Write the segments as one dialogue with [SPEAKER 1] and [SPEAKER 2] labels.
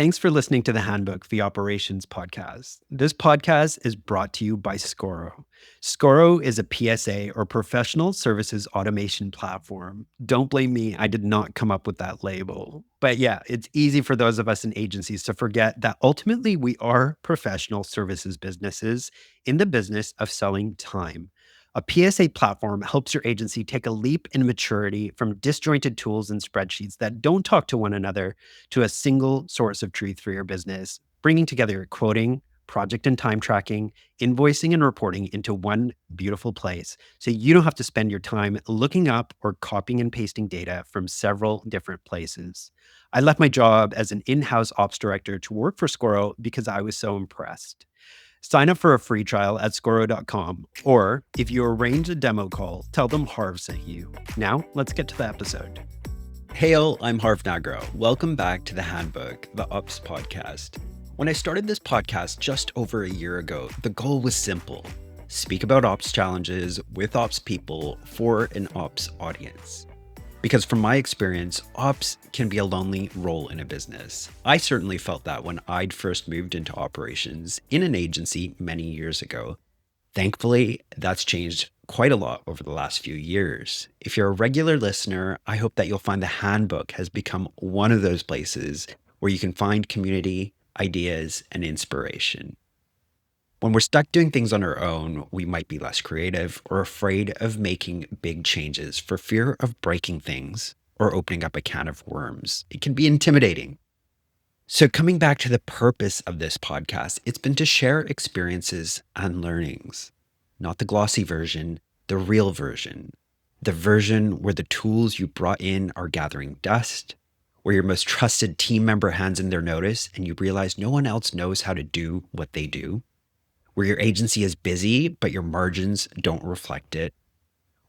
[SPEAKER 1] Thanks for listening to the Handbook, the Operations podcast. This podcast is brought to you by Scoro. Scoro is a PSA or professional services automation platform. Don't blame me, I did not come up with that label. But yeah, it's easy for those of us in agencies to forget that ultimately we are professional services businesses in the business of selling time. A PSA platform helps your agency take a leap in maturity from disjointed tools and spreadsheets that don't talk to one another to a single source of truth for your business, bringing together quoting, project and time tracking, invoicing, and reporting into one beautiful place. So you don't have to spend your time looking up or copying and pasting data from several different places. I left my job as an in-house ops director to work for Scoro because I was so impressed. Sign up for a free trial at Scoro.com, or if you arrange a demo call, tell them Harv sent you. Now, let's get to the episode. Hey all, I'm Harv Nagra. Welcome back to the Handbook, the Ops podcast. When I started this podcast just over a year ago, the goal was simple. Speak about ops challenges with ops people for an ops audience. Because from my experience, ops can be a lonely role in a business. I certainly felt that when I'd first moved into operations in an agency many years ago. Thankfully, that's changed quite a lot over the last few years. If you're a regular listener, I hope that you'll find the Handbook has become one of those places where you can find community, ideas, and inspiration. When we're stuck doing things on our own, we might be less creative or afraid of making big changes for fear of breaking things or opening up a can of worms. It can be intimidating. So coming back to the purpose of this podcast, it's been to share experiences and learnings, not the glossy version, the real version, the version where the tools you brought in are gathering dust, where your most trusted team member hands in their notice and you realize no one else knows how to do what they do, where your agency is busy, but your margins don't reflect it,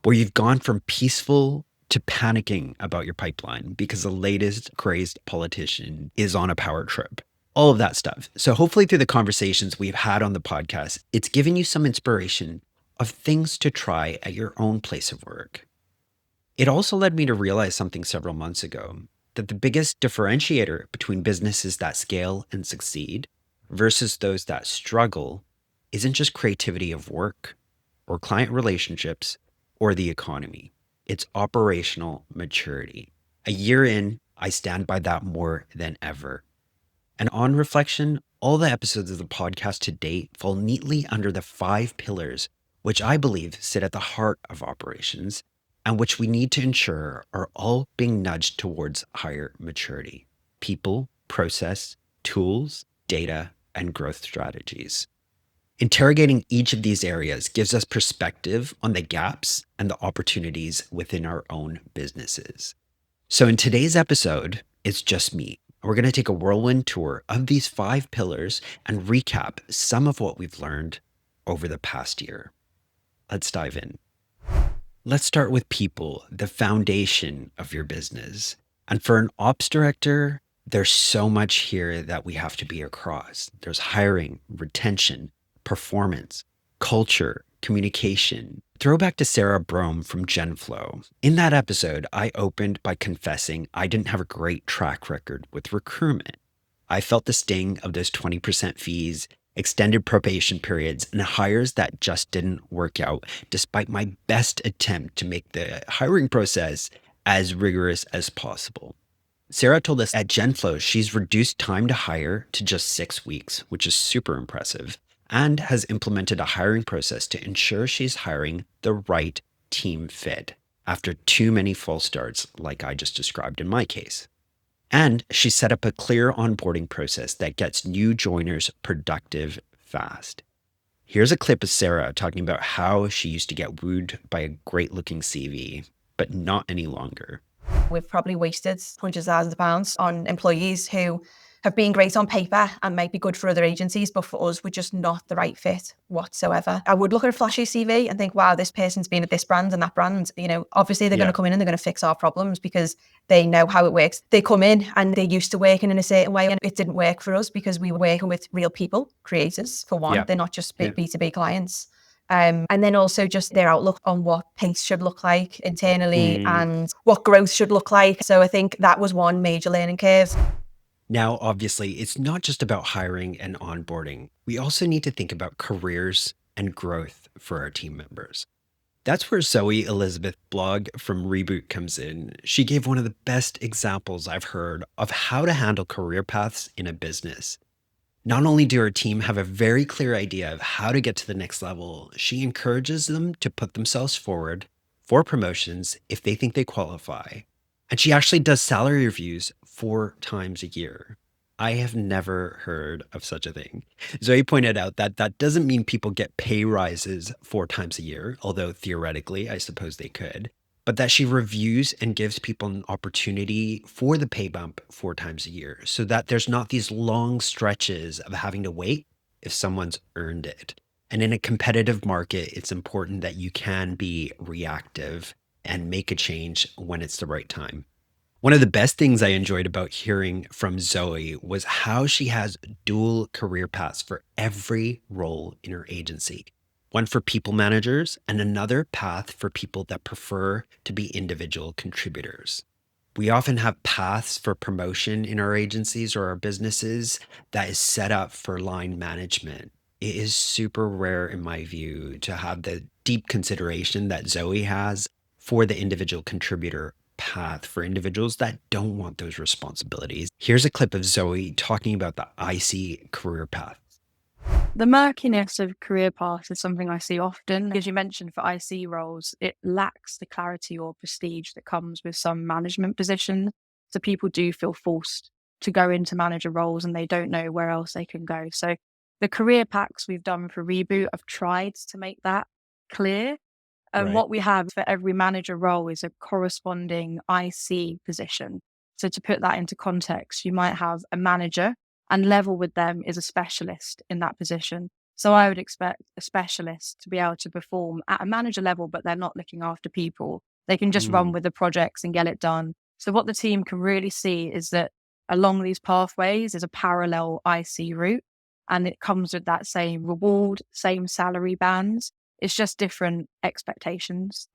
[SPEAKER 1] where you've gone from peaceful to panicking about your pipeline because the latest crazed politician is on a power trip. All of that stuff. So hopefully through the conversations we've had on the podcast, it's given you some inspiration of things to try at your own place of work. It also led me to realize something several months ago, that the biggest differentiator between businesses that scale and succeed versus those that struggle isn't just creativity of work or client relationships or the economy. It's operational maturity. A year in, I stand by that more than ever. And on reflection, all the episodes of the podcast to date fall neatly under the 5 pillars, which I believe sit at the heart of operations and which we need to ensure are all being nudged towards higher maturity: people, process, tools, data, and growth strategies. Interrogating each of these areas gives us perspective on the gaps and the opportunities within our own businesses. So in today's episode, it's just me. We're going to take a whirlwind tour of these 5 pillars and recap some of what we've learned over the past year. Let's dive in. Let's start with people, the foundation of your business. And for an ops director, there's so much here that we have to be across. There's hiring, retention, performance, culture, communication. Throwback to Sarah Brome from GenFlow. In that episode, I opened by confessing I didn't have a great track record with recruitment. I felt the sting of those 20% fees, extended probation periods, and hires that just didn't work out, despite my best attempt to make the hiring process as rigorous as possible. Sarah told us at GenFlow she's reduced time to hire to just 6 weeks, which is super impressive, and has implemented a hiring process to ensure she's hiring the right team fit after too many false starts like I just described in my case. And she set up a clear onboarding process that gets new joiners productive fast. Here's a clip of Sarah talking about how she used to get wooed by a great-looking CV, but not any longer.
[SPEAKER 2] We've probably wasted hundreds of thousands of pounds on employees who have been great on paper and might be good for other agencies, but for us, we're just not the right fit whatsoever. I would look at a flashy CV and think, wow, this person's been at this brand and that brand. You know, obviously they're going to come in and they're going to fix our problems because they know how it works. They come in and they're used to working in a certain way, and it didn't work for us because we were working with real people, creators, for one. They're not just B2B clients. And then also just their outlook on what pace should look like internally and what growth should look like. So I think that was one major learning curve.
[SPEAKER 1] Now, obviously, it's not just about hiring and onboarding. We also need to think about careers and growth for our team members. That's where Zoe Elizabeth blog from Reboot comes in. She gave one of the best examples I've heard of how to handle career paths in a business. Not only do her team have a very clear idea of how to get to the next level, she encourages them to put themselves forward for promotions if they think they qualify. And she actually does salary reviews 4 times a year. I have never heard of such a thing. Zoe pointed out that that doesn't mean people get pay rises 4 times a year, although theoretically, I suppose they could, but that she reviews and gives people an opportunity for the pay bump 4 times a year so that there's not these long stretches of having to wait if someone's earned it. And in a competitive market, it's important that you can be reactive and make a change when it's the right time. One of the best things I enjoyed about hearing from Zoe was how she has dual career paths for every role in her agency. One for people managers and another path for people that prefer to be individual contributors. We often have paths for promotion in our agencies or our businesses that is set up for line management. It is super rare, in my view, to have the deep consideration that Zoe has for the individual contributor path for individuals that don't want those responsibilities. Here's a clip of Zoe talking about the IC career path.
[SPEAKER 3] The murkiness of career paths is something I see often. As you mentioned, for IC roles, it lacks the clarity or prestige that comes with some management positions. So people do feel forced to go into manager roles and they don't know where else they can go. So the career packs we've done for Reboot have tried to make that clear. And
[SPEAKER 1] Right.
[SPEAKER 3] what we have for every manager role is a corresponding IC position. So to put that into context, you might have a manager and level with them is a specialist in that position. So I would expect a specialist to be able to perform at a manager level, but they're not looking after people. They can just run
[SPEAKER 1] Mm,
[SPEAKER 3] with the projects and get it done. So what the team can really see is that along these pathways is a parallel IC route, and it comes with that same reward, same salary bands. It's just different expectations.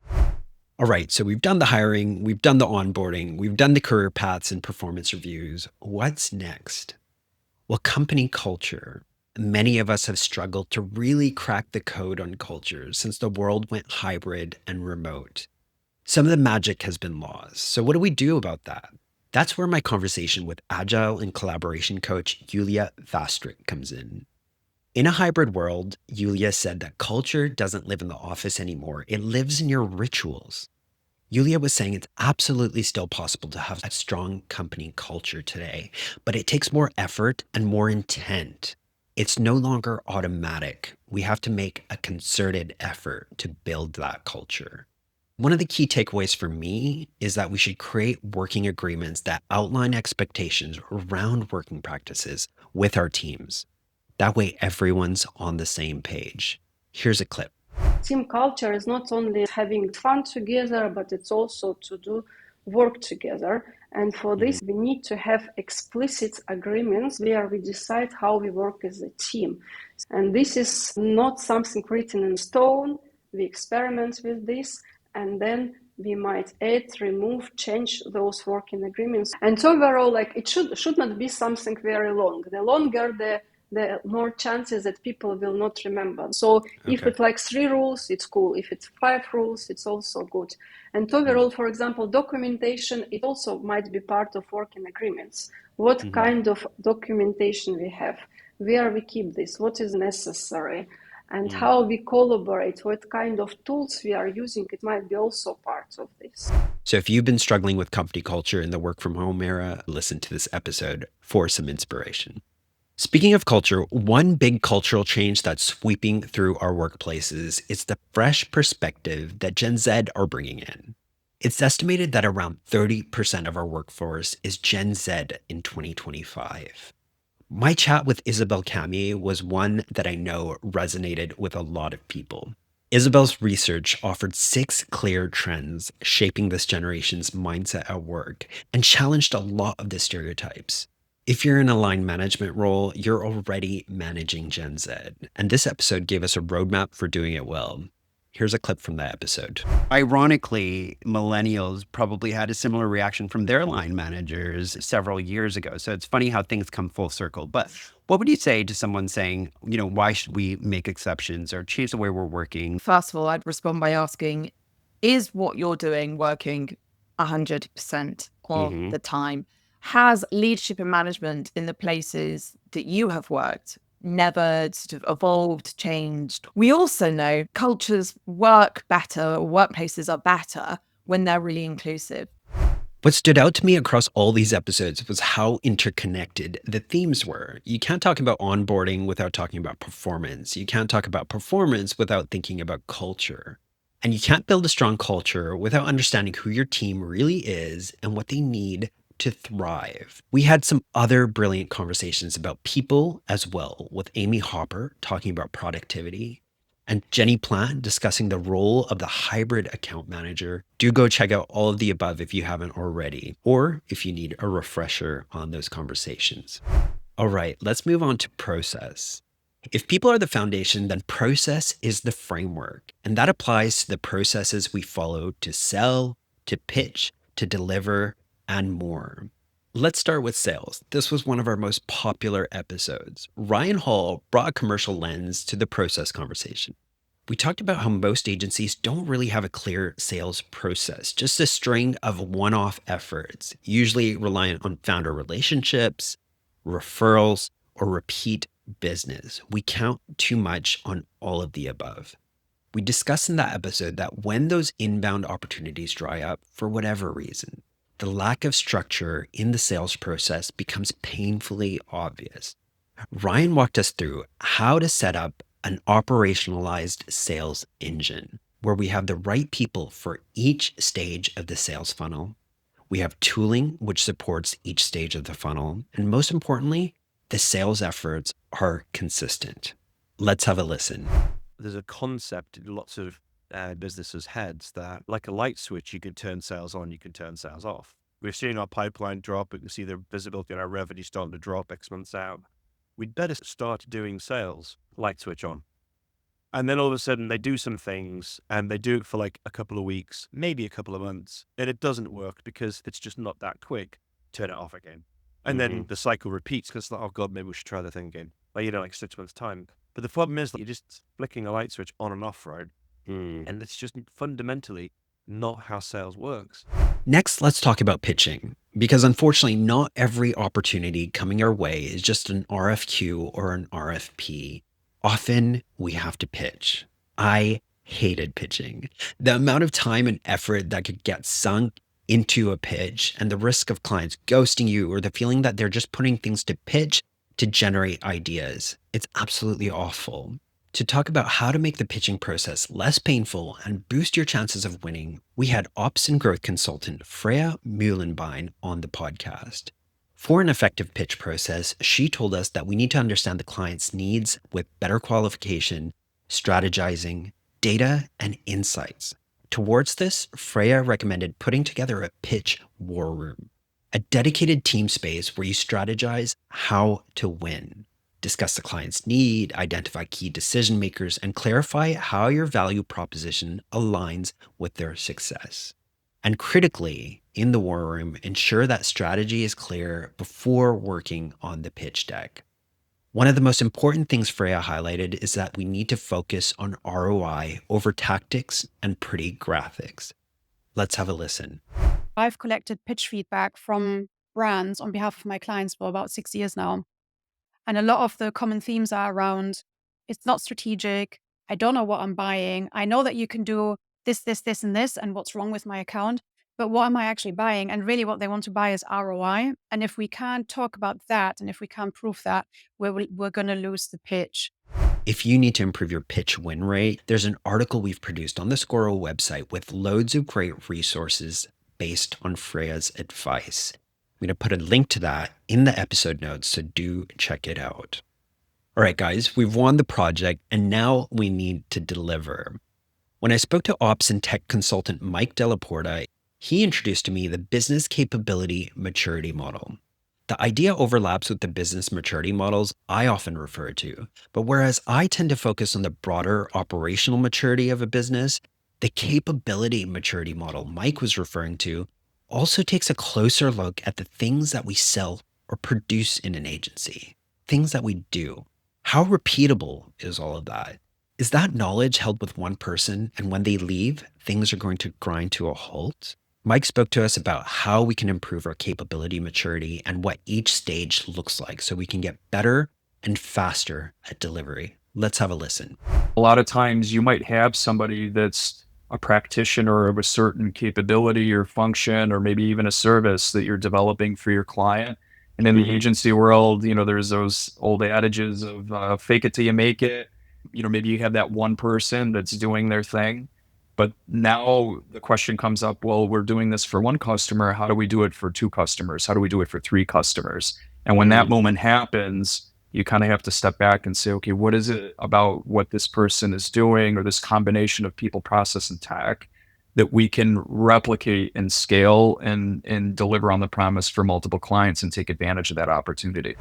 [SPEAKER 1] All right, so we've done the hiring, we've done the onboarding, we've done the career paths and performance reviews. What's next? Well, company culture. Many of us have struggled to really crack the code on culture since the world went hybrid and remote. Some of the magic has been lost. So, what do we do about that? That's where my conversation with Agile and collaboration coach Yulia Vastrik comes in. In a hybrid world, Yulia said that culture doesn't live in the office anymore, it lives in your rituals. Yulia was saying it's absolutely still possible to have a strong company culture today, but it takes more effort and more intent. It's no longer automatic. We have to make a concerted effort to build that culture. One of the key takeaways for me is that we should create working agreements that outline expectations around working practices with our teams. That way, everyone's on the same page. Here's a clip.
[SPEAKER 4] Team culture is not only having fun together, but it's also to do work together. And for this, we need to have explicit agreements where we decide how we work as a team. And this is not something written in stone. We experiment with this, and then we might add, remove, change those working agreements. And overall, like it should not be something very long. The longer the more chances that people will not remember. So if
[SPEAKER 1] Okay.
[SPEAKER 4] it's like 3 rules, it's cool. If it's 5 rules, it's also good. And overall, for example, documentation, it also might be part of working agreements. What kind of documentation we have, where we keep this, what is necessary, and how we collaborate, what kind of tools we are using, it might be also part of this.
[SPEAKER 1] So if you've been struggling with company culture in the work from home era, listen to this episode for some inspiration. Speaking of culture, one big cultural change that's sweeping through our workplaces is the fresh perspective that Gen Z are bringing in. It's estimated that around 30% of our workforce is Gen Z in 2025. My chat with Isabel Camier was one that I know resonated with a lot of people. Isabel's research offered 6 clear trends shaping this generation's mindset at work and challenged a lot of the stereotypes. If you're in a line management role, you're already managing Gen Z, and this episode gave us a roadmap for doing it well. Here's a clip from that episode. Ironically, millennials probably had a similar reaction from their line managers several years ago. So it's funny how things come full circle. But what would you say to someone saying, why should we make exceptions or change the way we're working?
[SPEAKER 2] First of all, I'd respond by asking, is what you're doing working 100% of the time? Has leadership and management in the places that you have worked never sort of evolved, changed? We also know cultures work better, workplaces are better when they're really inclusive.
[SPEAKER 1] What stood out to me across all these episodes was how interconnected the themes were. You can't talk about onboarding without talking about performance. You can't talk about performance without thinking about culture. And you can't build a strong culture without understanding who your team really is and what they need to thrive. We had some other brilliant conversations about people as well, with Amy Hopper talking about productivity and Jenny Plant discussing the role of the hybrid account manager. Do go check out all of the above if you haven't already, or if you need a refresher on those conversations. All right, let's move on to process. If people are the foundation, then process is the framework, and that applies to the processes we follow to sell, to pitch, to deliver, and more. Let's start with sales. This was one of our most popular episodes. Ryan Hall brought a commercial lens to the process conversation. We talked about how most agencies don't really have a clear sales process, just a string of one-off efforts, usually reliant on founder relationships, referrals, or repeat business. We count too much on all of the above. We discussed in that episode that when those inbound opportunities dry up for whatever reason, the lack of structure in the sales process becomes painfully obvious. Ryan walked us through how to set up an operationalized sales engine where we have the right people for each stage of the sales funnel. We have tooling which supports each stage of the funnel. And most importantly, the sales efforts are consistent. Let's have a listen.
[SPEAKER 5] There's a concept in lots of businesses' heads that, like a light switch, you can turn sales on, you can turn sales off. We're seeing our pipeline drop. We can see the visibility in our revenue starting to drop X months out. We'd better start doing sales, light switch on. And then all of a sudden they do some things and they do it for like a couple of weeks, maybe a couple of months, and it doesn't work because it's just not that quick. Turn it off again. And then the cycle repeats because, oh God, maybe we should try the thing again. Like 6 months time. But the problem is that you're just flicking a light switch on and off, right? And it's just fundamentally not how sales works.
[SPEAKER 1] Next, let's talk about pitching, because unfortunately, not every opportunity coming our way is just an RFQ or an RFP. Often we have to pitch. I hated pitching. The amount of time and effort that could get sunk into a pitch and the risk of clients ghosting you or the feeling that they're just putting things to pitch to generate ideas. It's absolutely awful. To talk about how to make the pitching process less painful and boost your chances of winning, we had ops and growth consultant Freya Muhlenbein on the podcast. For an effective pitch process, she told us that we need to understand the client's needs with better qualification, strategizing, data, and insights. Towards this, Freya recommended putting together a pitch war room, a dedicated team space where you strategize how to win. Discuss the client's need, identify key decision makers, and clarify how your value proposition aligns with their success. And critically, in the war room, ensure that strategy is clear before working on the pitch deck. One of the most important things Freya highlighted is that we need to focus on ROI over tactics and pretty graphics. Let's have a listen.
[SPEAKER 6] I've collected pitch feedback from brands on behalf of my clients for about 6 years now. And a lot of the common themes are around, it's not strategic. I don't know what I'm buying. I know that you can do this, and this, and what's wrong with my account. But what am I actually buying? And really what they want to buy is ROI. And if we can't talk about that, and if we can't prove that, we're going to lose the pitch.
[SPEAKER 1] If you need to improve your pitch win rate, there's an article we've produced on the Scoro website with loads of great resources based on Freya's advice. I'm going to put a link to that in the episode notes, so do check it out. All right, guys, we've won the project and now we need to deliver. When I spoke to ops and tech consultant Mike Delaporta, he introduced to me the business capability maturity model. The idea overlaps with the business maturity models I often refer to. But whereas I tend to focus on the broader operational maturity of a business, the capability maturity model Mike was referring to also takes a closer look at the things that we sell or produce in an agency, things that we do. How repeatable is all of that? Is that knowledge held with one person, and when they leave, things are going to grind to a halt? Mike spoke to us about how we can improve our capability maturity and what each stage looks like so we can get better and faster at delivery. Let's have a listen.
[SPEAKER 7] A lot of times you might have somebody that's a practitioner of a certain capability or function, or maybe even a service that you're developing for your client. And in the agency world, there's those old adages of fake it till you make it. Maybe you have that one person that's doing their thing. But now the question comes up, well, we're doing this for one customer. How do we do it for two customers? How do we do it for three customers? And when that moment happens, you kind of have to step back and say, okay, what is it about what this person is doing, or this combination of people, process, and tech, that we can replicate and scale and deliver on the promise for multiple clients and take advantage of that opportunity?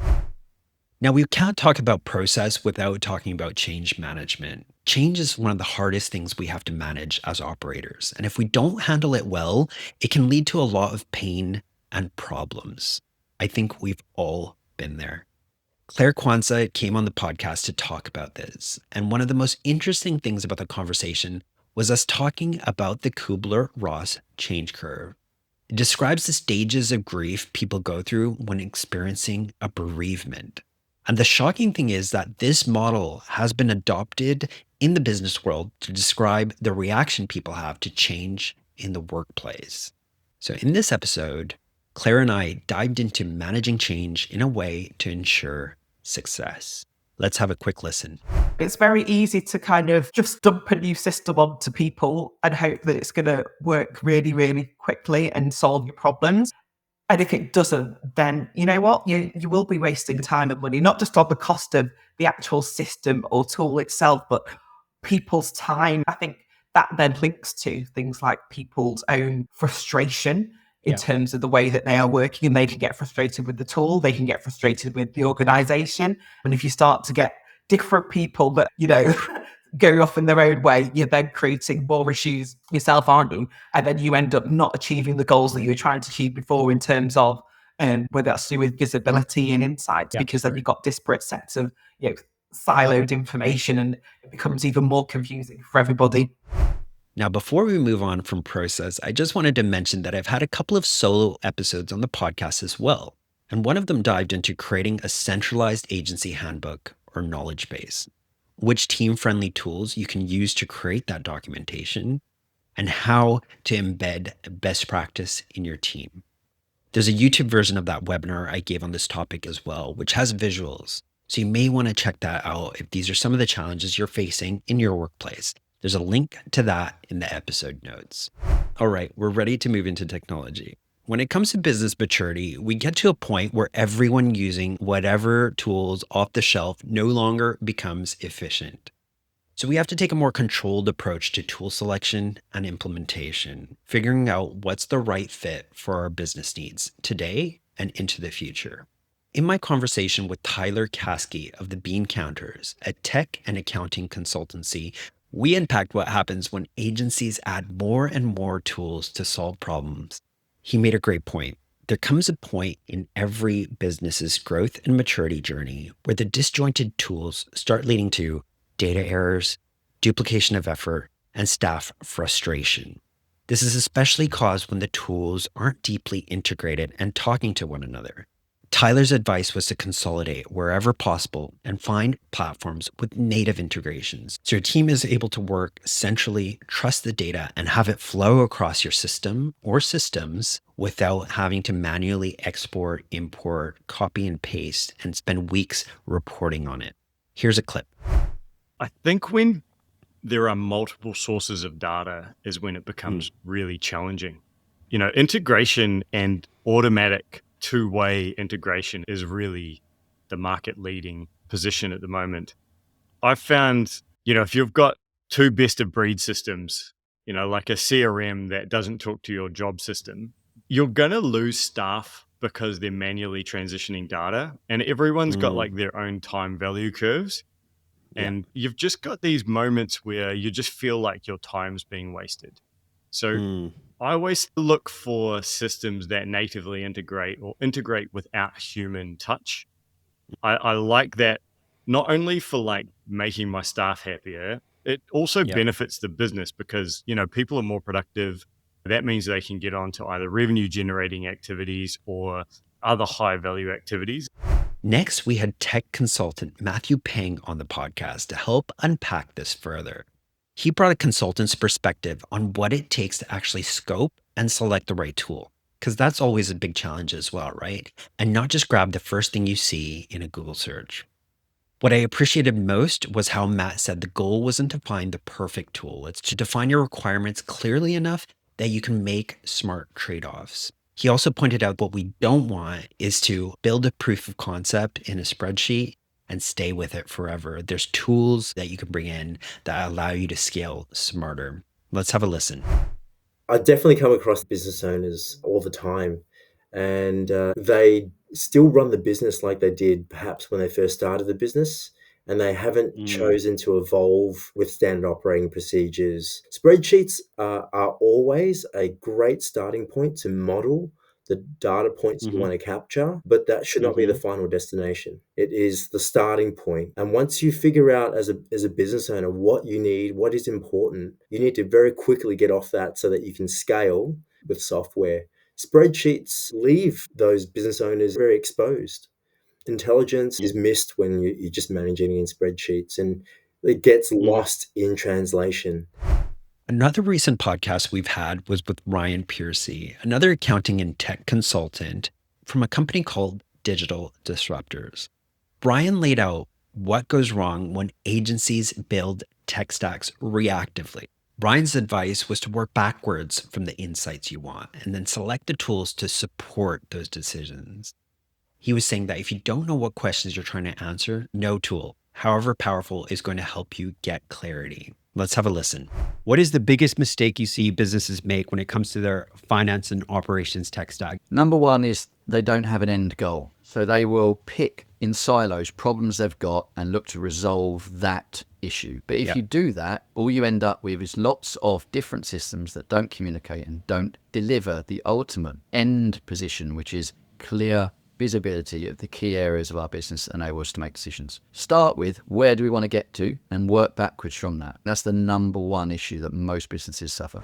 [SPEAKER 1] Now, we can't talk about process without talking about change management. Change is one of the hardest things we have to manage as operators. And if we don't handle it well, it can lead to a lot of pain and problems. I think we've all been there. Claire Kwanzaa came on the podcast to talk about this. And one of the most interesting things about the conversation was us talking about the Kubler-Ross change curve. It describes the stages of grief people go through when experiencing a bereavement. And the shocking thing is that this model has been adopted in the business world to describe the reaction people have to change in the workplace. So in this episode, Claire and I dived into managing change in a way to ensure success. Let's have a quick listen.
[SPEAKER 8] It's very easy to kind of just dump a new system onto people and hope that it's going to work really, really quickly and solve your problems. And if it doesn't, then you know what? You will be wasting time and money, not just on the cost of the actual system or tool itself, but people's time. I think that then links to things like people's own frustration in terms of the way that they are working, and they can get frustrated with the tool, they can get frustrated with the organization. And if you start to get different people that, go off in their own way, you're then creating more issues yourself, aren't you? And then you end up not achieving the goals that you were trying to achieve before in terms of whether that's to do with visibility and insights, because then you've got disparate sets of siloed information, and it becomes even more confusing for everybody.
[SPEAKER 1] Now, before we move on from process, I just wanted to mention that I've had a couple of solo episodes on the podcast as well. And one of them dived into creating a centralized agency handbook or knowledge base, which team-friendly tools you can use to create that documentation, and how to embed best practice in your team. There's a YouTube version of that webinar I gave on this topic as well, which has visuals. So you may want to check that out if these are some of the challenges you're facing in your workplace. There's a link to that in the episode notes. All right, we're ready to move into technology. When it comes to business maturity, we get to a point where everyone using whatever tools off the shelf no longer becomes efficient. So we have to take a more controlled approach to tool selection and implementation, figuring out what's the right fit for our business needs today and into the future. In my conversation with Tyler Caskey of the Bean Counters, a tech and accounting consultancy, we unpacked what happens when agencies add more and more tools to solve problems. He made a great point. There comes a point in every business's growth and maturity journey where the disjointed tools start leading to data errors, duplication of effort, and staff frustration. This is especially caused when the tools aren't deeply integrated and talking to one another. Tyler's advice was to consolidate wherever possible and find platforms with native integrations, so your team is able to work centrally, trust the data, and have it flow across your system or systems without having to manually export, import, copy and paste, and spend weeks reporting on it. Here's a clip.
[SPEAKER 9] I think when there are multiple sources of data is when it becomes really challenging. Integration and automatic two-way integration is really the market leading position at the moment. I've found, if you've got two best of breed systems, like a CRM that doesn't talk to your job system, you're going to lose staff because they're manually transitioning data, and everyone's got
[SPEAKER 1] Mm.
[SPEAKER 9] like their own time value curves.
[SPEAKER 1] Yeah.
[SPEAKER 9] And you've just got these moments where you just feel like your time's being wasted. So
[SPEAKER 1] Mm.
[SPEAKER 9] I always look for systems that natively integrate or integrate without human touch. I like that not only for like making my staff happier, it also
[SPEAKER 1] Yep.
[SPEAKER 9] benefits the business because, you know, people are more productive. That means they can get on to either revenue generating activities or other high value activities.
[SPEAKER 1] Next, we had tech consultant Matthew Pang on the podcast to help unpack this further. He brought a consultant's perspective on what it takes to actually scope and select the right tool, because that's always a big challenge as well, right? And not just grab the first thing you see in a Google search. What I appreciated most was how Matt said the goal wasn't to find the perfect tool. It's to define your requirements clearly enough that you can make smart trade-offs. He also pointed out what we don't want is to build a proof of concept in a spreadsheet and stay with it forever. There's tools that you can bring in that allow you to scale smarter. Let's have a listen.
[SPEAKER 10] I definitely come across business owners all the time, and they still run the business like they did perhaps when they first started the business, and they haven't chosen to evolve with standard operating procedures. Spreadsheets are always a great starting point to model the data points you want to capture, but that should not be the final destination. It is the starting point. And once you figure out as a business owner what you need, what is important, you need to very quickly get off that so that you can scale with software. Spreadsheets leave those business owners very exposed. Intelligence is missed when you're just managing in spreadsheets, and it gets lost in translation.
[SPEAKER 1] Another recent podcast we've had was with Ryan Piercy, another accounting and tech consultant from a company called Digital Disruptors. Ryan laid out what goes wrong when agencies build tech stacks reactively. Ryan's advice was to work backwards from the insights you want and then select the tools to support those decisions. He was saying that if you don't know what questions you're trying to answer, no tool, however powerful, is going to help you get clarity. Let's have a listen. What is the biggest mistake you see businesses make when it comes to their finance and operations tech stack?
[SPEAKER 11] Number one is they don't have an end goal. So they will pick in silos problems they've got and look to resolve that issue. But if you do that, all you end up with is lots of different systems that don't communicate and don't deliver the ultimate end position, which is clear visibility of the key areas of our business that enable us to make decisions. Start with where do we want to get to and work backwards from that. That's the number one issue that most businesses suffer.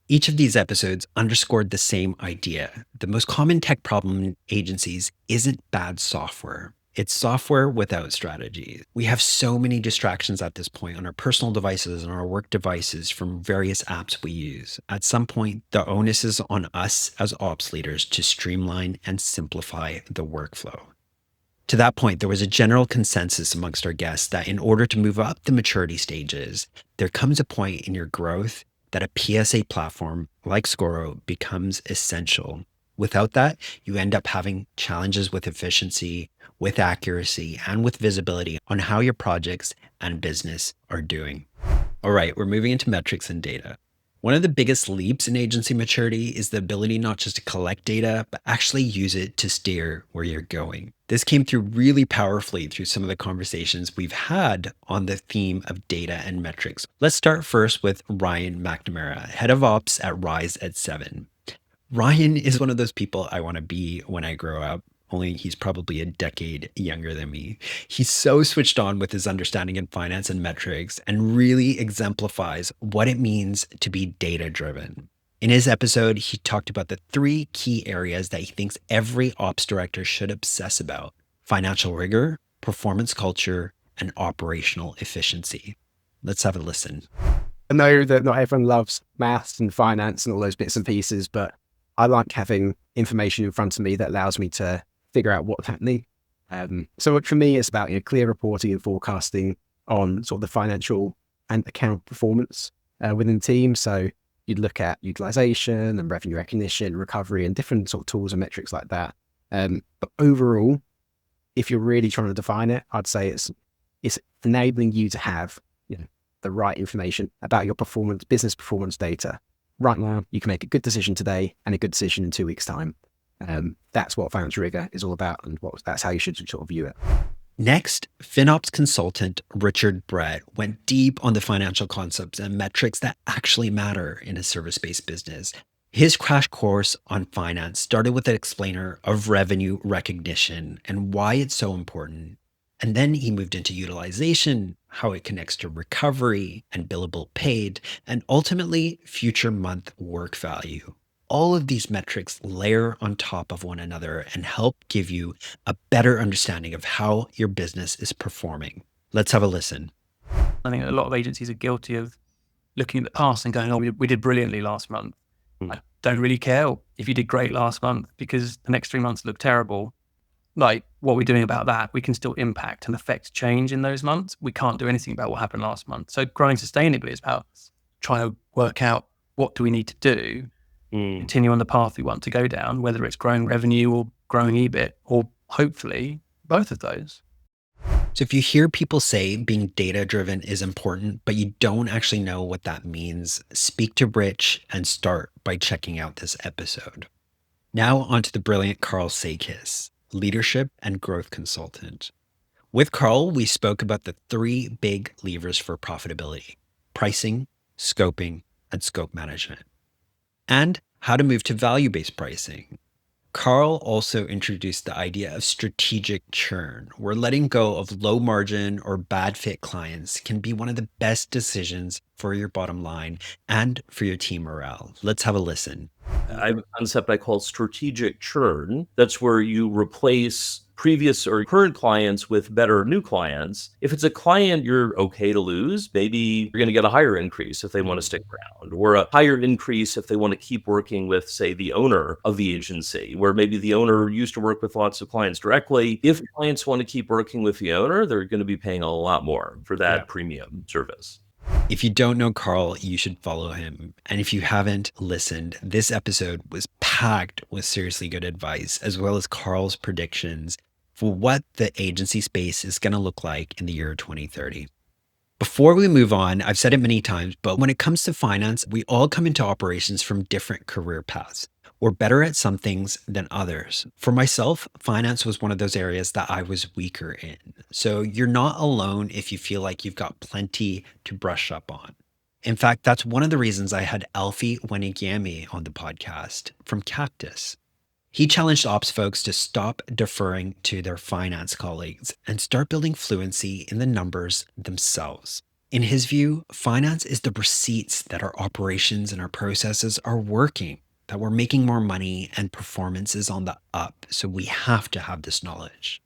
[SPEAKER 1] Each of these episodes underscored the same idea. The most common tech problem in agencies isn't bad software. It's software without strategy. We have so many distractions at this point on our personal devices and our work devices from various apps we use. At some point, the onus is on us as ops leaders to streamline and simplify the workflow. To that point, there was a general consensus amongst our guests that in order to move up the maturity stages, there comes a point in your growth that a PSA platform like Scoro becomes essential. Without that, you end up having challenges with efficiency, with accuracy, and with visibility on how your projects and business are doing. All right, we're moving into metrics and data. One of the biggest leaps in agency maturity is the ability not just to collect data, but actually use it to steer where you're going. This came through really powerfully through some of the conversations we've had on the theme of data and metrics. Let's start first with Ryan McNamara, head of ops at Rise at 7. Ryan is one of those people I want to be when I grow up, only he's probably a decade younger than me. He's so switched on with his understanding in finance and metrics and really exemplifies what it means to be data-driven. In his episode, he talked about the 3 key areas that he thinks every ops director should obsess about: financial rigor, performance culture, and operational efficiency. Let's have a listen.
[SPEAKER 12] I know that not everyone loves maths and finance and all those bits and pieces, but I like having information in front of me that allows me to figure out what's happening. So for me, it's about clear reporting and forecasting on sort of the financial and account performance within the team. So you'd look at utilization and revenue recognition, recovery, and different sort of tools and metrics like that. But overall, if you're really trying to define it, I'd say it's enabling you to have the right information about your business performance data. Right now, you can make a good decision today and a good decision in 2 weeks' time. That's what finance rigor is all about, and that's how you should sort of view it.
[SPEAKER 1] Next, FinOps consultant Richard Brett went deep on the financial concepts and metrics that actually matter in a service-based business. His crash course on finance started with an explainer of revenue recognition and why it's so important. And then he moved into utilization, how it connects to recovery and billable paid, and ultimately future month work value. All of these metrics layer on top of one another and help give you a better understanding of how your business is performing. Let's have a listen.
[SPEAKER 13] I think a lot of agencies are guilty of looking at the past and going, oh, we did brilliantly last month. I don't really care if you did great last month because the next 3 months look terrible. Like, what we're doing about that, we can still impact and affect change in those months. We can't do anything about what happened last month. So growing sustainably is about trying to work out what do we need to do, continue on the path we want to go down, whether it's growing revenue or growing EBIT, or hopefully both of those.
[SPEAKER 1] So if you hear people say being data-driven is important, but you don't actually know what that means, speak to Rich and start by checking out this episode. Now onto the brilliant Carl Sakis, leadership and growth consultant. With Carl, we spoke about the 3 big levers for profitability: pricing, scoping, and scope management, and how to move to value-based pricing. Carl also introduced the idea of strategic churn, where letting go of low margin or bad fit clients can be one of the best decisions for your bottom line and for your team morale. Let's have a listen.
[SPEAKER 14] I have a concept I call strategic churn. That's where you replace previous or current clients with better new clients. If it's a client you're okay to lose, maybe you're going to get a higher increase if they want to stick around, or a higher increase if they want to keep working with, say, the owner of the agency, where maybe the owner used to work with lots of clients directly. If clients want to keep working with the owner, they're going to be paying a lot more for that premium service.
[SPEAKER 1] If you don't know Carl, you should follow him. And if you haven't listened, this episode was packed with seriously good advice, as well as Carl's predictions for what the agency space is going to look like in the year 2030. Before we move on, I've said it many times, but when it comes to finance, we all come into operations from different career paths. We're better at some things than others. For myself, finance was one of those areas that I was weaker in. So you're not alone if you feel like you've got plenty to brush up on. In fact, that's one of the reasons I had Alfie Wenigami on the podcast from Cactus. He challenged ops folks to stop deferring to their finance colleagues and start building fluency in the numbers themselves. In his view, finance is the receipts that our operations and our processes are working, that we're making more money and performance is on the up. So we have to have this knowledge.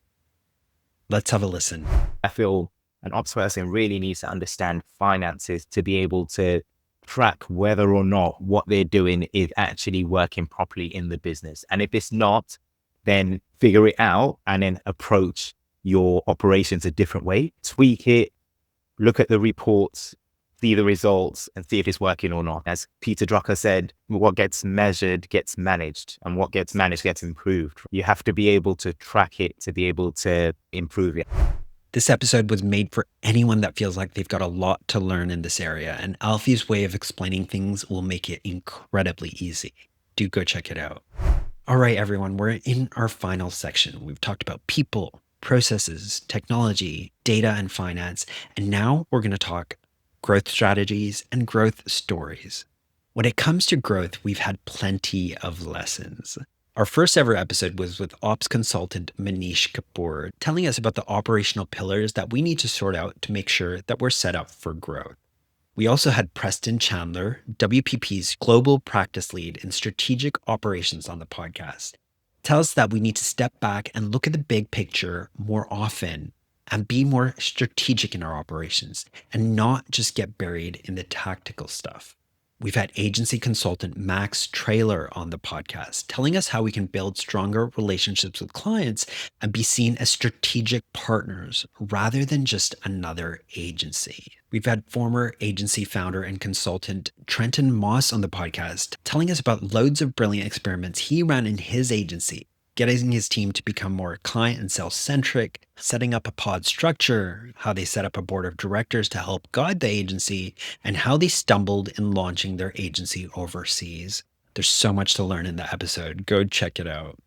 [SPEAKER 1] Let's have a listen.
[SPEAKER 15] I feel an ops person really needs to understand finances to be able to track whether or not what they're doing is actually working properly in the business. And if it's not, then figure it out and then approach your operations a different way. Tweak it, look at the reports, see the results, and see if it's working or not. As Peter Drucker said, what gets measured gets managed, and what gets managed gets improved. You have to be able to track it to be able to improve it.
[SPEAKER 1] This episode was made for anyone that feels like they've got a lot to learn in this area, and Alfie's way of explaining things will make it incredibly easy. Do go check it out. All right, everyone, we're in our final section. We've talked about people, processes, technology, data, and finance, and now we're going to talk growth strategies and growth stories. When it comes to growth, we've had plenty of lessons. Our first ever episode was with ops consultant Manish Kapoor, telling us about the operational pillars that we need to sort out to make sure that we're set up for growth. We also had Preston Chandler, WPP's global practice lead in strategic operations, on the podcast. Tell us that we need to step back and look at the big picture more often and be more strategic in our operations and not just get buried in the tactical stuff. We've had agency consultant Max Traylor on the podcast, telling us how we can build stronger relationships with clients and be seen as strategic partners rather than just another agency. We've had former agency founder and consultant Trenton Moss on the podcast, telling us about loads of brilliant experiments he ran in his agency, getting his team to become more client and sales-centric, setting up a pod structure, how they set up a board of directors to help guide the agency, and how they stumbled in launching their agency overseas. There's so much to learn in the episode. Go check it out.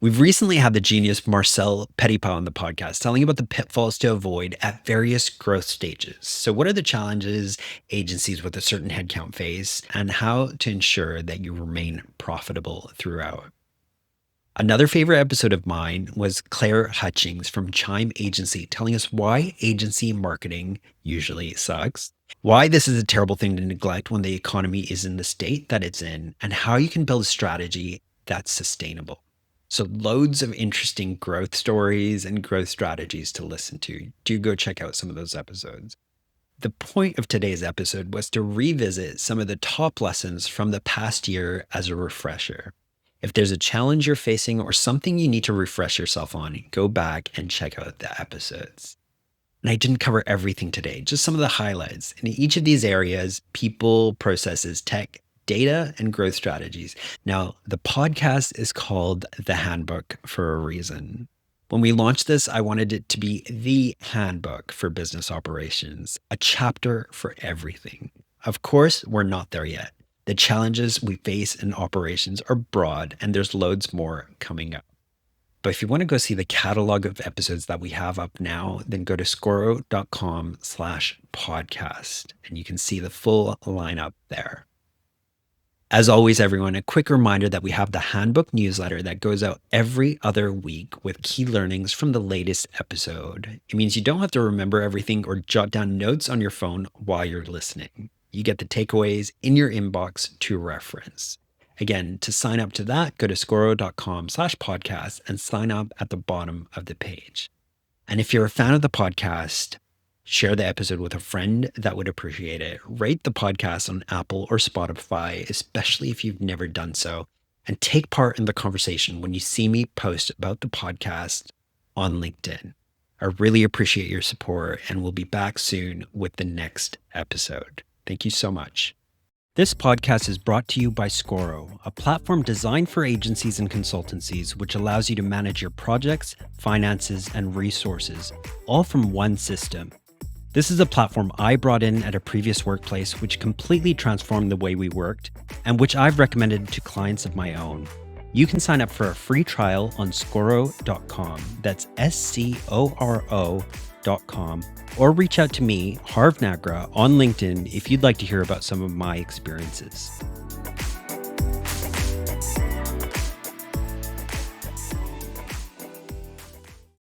[SPEAKER 1] We've recently had the genius Marcel Petipa on the podcast telling about the pitfalls to avoid at various growth stages. So what are the challenges agencies with a certain headcount face and how to ensure that you remain profitable throughout? Another favorite episode of mine was Claire Hutchings from Chime Agency telling us why agency marketing usually sucks, why this is a terrible thing to neglect when the economy is in the state that it's in, and how you can build a strategy that's sustainable. So loads of interesting growth stories and growth strategies to listen to. Do go check out some of those episodes. The point of today's episode was to revisit some of the top lessons from the past year as a refresher. If there's a challenge you're facing or something you need to refresh yourself on, go back and check out the episodes. And I didn't cover everything today, just some of the highlights. In each of these areas, people, processes, tech, data, and growth strategies. Now, the podcast is called The Handbook for a reason. When we launched this, I wanted it to be the handbook for business operations, a chapter for everything. Of course, we're not there yet. The challenges we face in operations are broad, and there's loads more coming up. But if you want to go see the catalog of episodes that we have up now, then go to scoro.com/podcast, and you can see the full lineup there. As always, everyone, a quick reminder that we have the Handbook newsletter that goes out every other week with key learnings from the latest episode. It means you don't have to remember everything or jot down notes on your phone while you're listening. You get the takeaways in your inbox to reference. Again, to sign up to that, go to scoro.com/podcast and sign up at the bottom of the page. And if you're a fan of the podcast, share the episode with a friend that would appreciate it. Rate the podcast on Apple or Spotify, especially if you've never done so. And take part in the conversation when you see me post about the podcast on LinkedIn. I really appreciate your support, and we'll be back soon with the next episode. Thank you so much. This podcast is brought to you by Scoro, a platform designed for agencies and consultancies, which allows you to manage your projects, finances, and resources, all from one system. This is a platform I brought in at a previous workplace, which completely transformed the way we worked, and which I've recommended to clients of my own. You can sign up for a free trial on scoro.com. That's SCORO.com. Or reach out to me, Harv Nagra, on LinkedIn if you'd like to hear about some of my experiences.